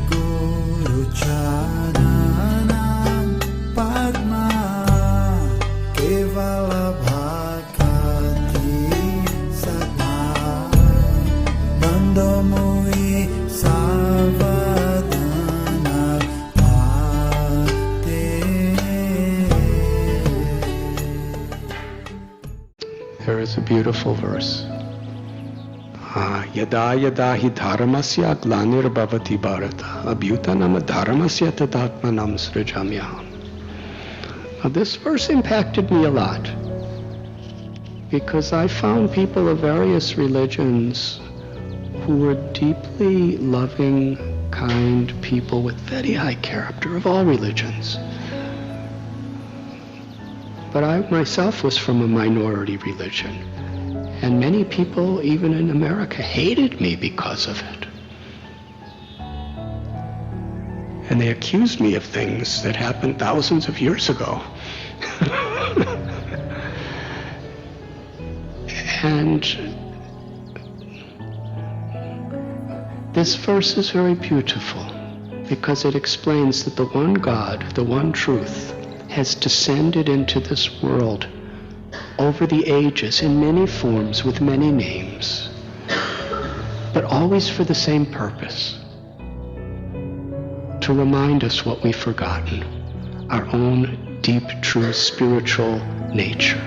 Guru Charanam Padma Kevala Bhakati Sadma Bandamui Savadana Pate. There is a beautiful verse. Yada yada hi dharmasya glanirabhavati bharata abhyutanam dharmasya tadatmanam srijamyaham. Now this verse impacted me a lot because I found people of various religions who were deeply loving, kind people with very high character of all religions. But I myself was from a minority religion. And many people, even in America, hated me because of it. And they accused me of things that happened thousands of years ago. And this verse is very beautiful because it explains that the one God, the one truth, has descended into this world over the ages in many forms with many names, but always for the same purpose: to remind us what we've forgotten, our own deep, true spiritual nature.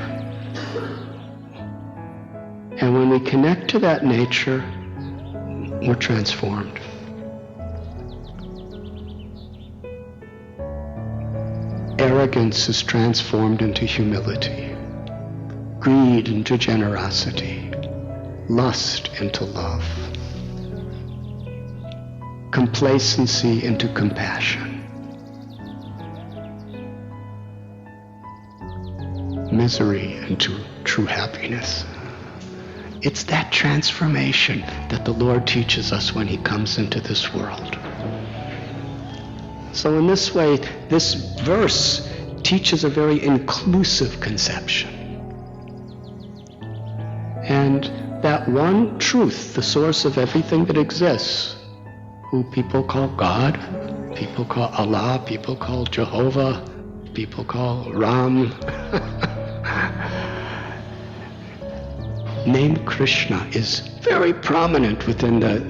And when we connect to that nature, we're transformed. Arrogance is transformed into humility. Greed into generosity, lust into love, complacency into compassion, misery into true happiness. It's that transformation that the Lord teaches us when He comes into this world. So in this way, this verse teaches a very inclusive conception. And that one truth, the source of everything that exists, who people call God, people call Allah, people call Jehovah, people call Ram, name Krishna is very prominent within the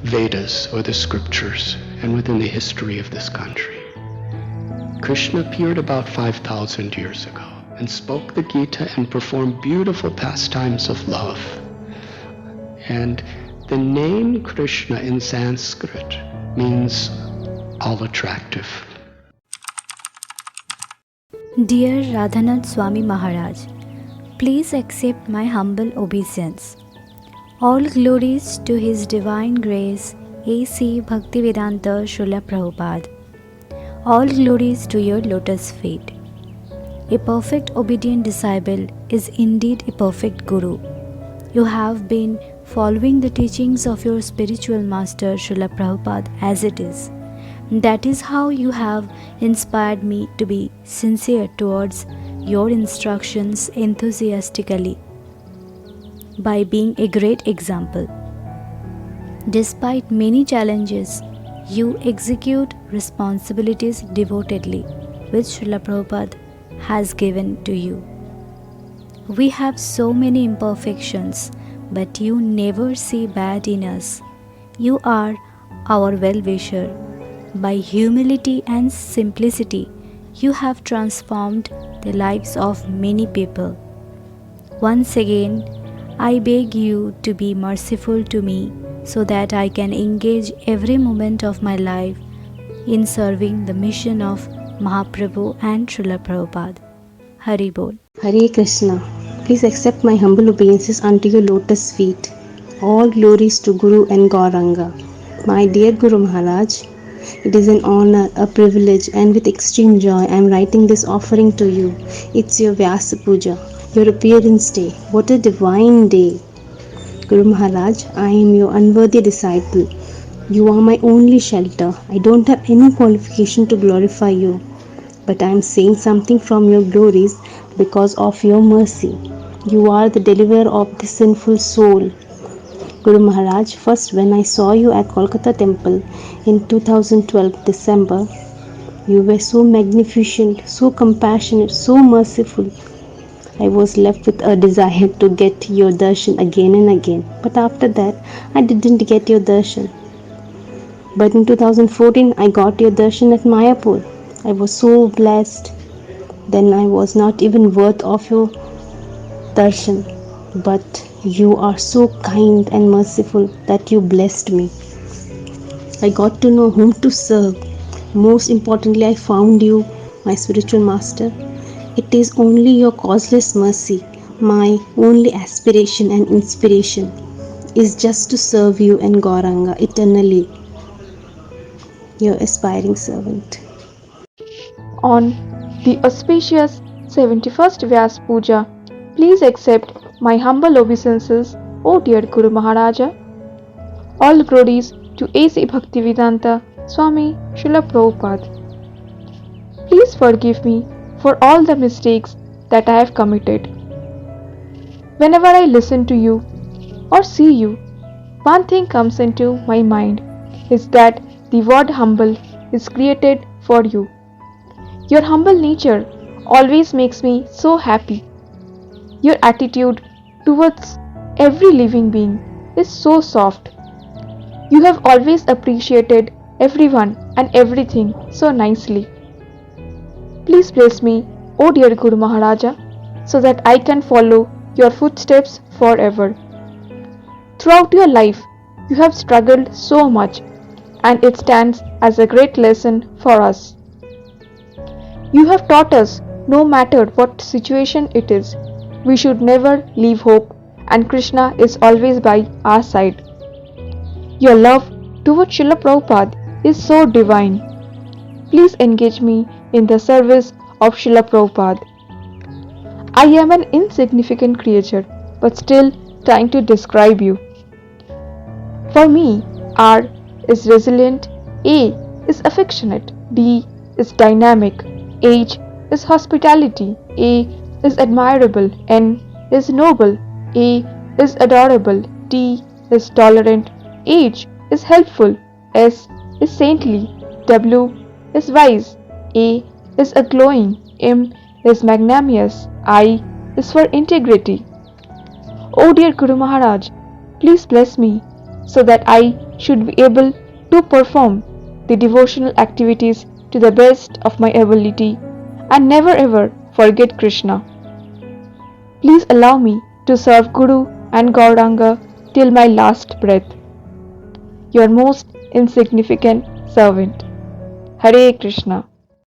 Vedas or the scriptures and within the history of this country. Krishna appeared about 5,000 years ago and spoke the Gita and performed beautiful pastimes of love. And the name Krishna in Sanskrit means all attractive. Dear Radhanath Swami Maharaj, please accept my humble obeisance. All glories to His Divine Grace, A.C. Bhaktivedanta Srila Prabhupada. All glories to your lotus feet. A perfect obedient disciple is indeed a perfect guru. You have been following the teachings of your spiritual master Srila Prabhupada as it is. That is how you have inspired me to be sincere towards your instructions enthusiastically, by being a great example. Despite many challenges, you execute responsibilities devotedly, which Srila Prabhupada has given to you. We have so many imperfections, but you never see bad in us. You are our well-wisher. By humility and simplicity, you have transformed the lives of many people. Once again, I beg you to be merciful to me so that I can engage every moment of my life in serving the mission of Mahaprabhu and Srila Prabhupada. Hari Bol. Hare Krishna. Please accept my humble obeisances unto your lotus feet. All glories to Guru and Gauranga. My dear Guru Maharaj, it is an honor, a privilege, and with extreme joy I am writing this offering to you. It's your Vyasa Puja, your appearance day. What a divine day! Guru Maharaj, I am your unworthy disciple. You are my only shelter. I don't have any qualification to glorify you, but I am saying something from your glories because of your mercy. You are the deliverer of the sinful soul. Guru Maharaj, first when I saw you at Kolkata temple in 2012 December, you were so magnificent, so compassionate, so merciful. I was left with a desire to get your darshan again and again. But after that, I didn't get your darshan. But in 2014, I got your darshan at Mayapur. I was so blessed. Then I was not even worth of your darshan. But you are so kind and merciful that you blessed me. I got to know whom to serve. Most importantly, I found you, my spiritual master. It is only your causeless mercy. My only aspiration and inspiration is just to serve you and Gauranga eternally. Your aspiring servant. On the auspicious 71st Vyas Puja, please accept my humble obeisances, O dear Guru Maharaja. All glories to A.C. Bhaktivedanta Swami Srila Prabhupada. Please forgive me for all the mistakes that I have committed. Whenever I listen to you or see you, one thing comes into my mind is that the word humble is created for you. Your humble nature always makes me so happy. Your attitude towards every living being is so soft. You have always appreciated everyone and everything so nicely. Please bless me, O dear Guru Maharaja, so that I can follow your footsteps forever. Throughout your life, you have struggled so much, and it stands as a great lesson for us. You have taught us, no matter what situation it is, we should never leave hope, and Krishna is always by our side. Your love towards Srila Prabhupada is so divine. Please engage me in the service of Srila Prabhupada. I am an insignificant creature, but still trying to describe you. For me, R is resilient, A is affectionate, D is dynamic, H is hospitality, A is admirable, N is noble, A is adorable, T is tolerant, H is helpful, S is saintly, W is wise, A is glowing, M is magnanimous, I is for integrity. O dear Guru Maharaj, please bless me so that I should be able to perform the devotional activities to the best of my ability and never ever forget Krishna. Please allow me to serve Guru and Gauranga till my last breath. Your most insignificant servant. Hare Krishna.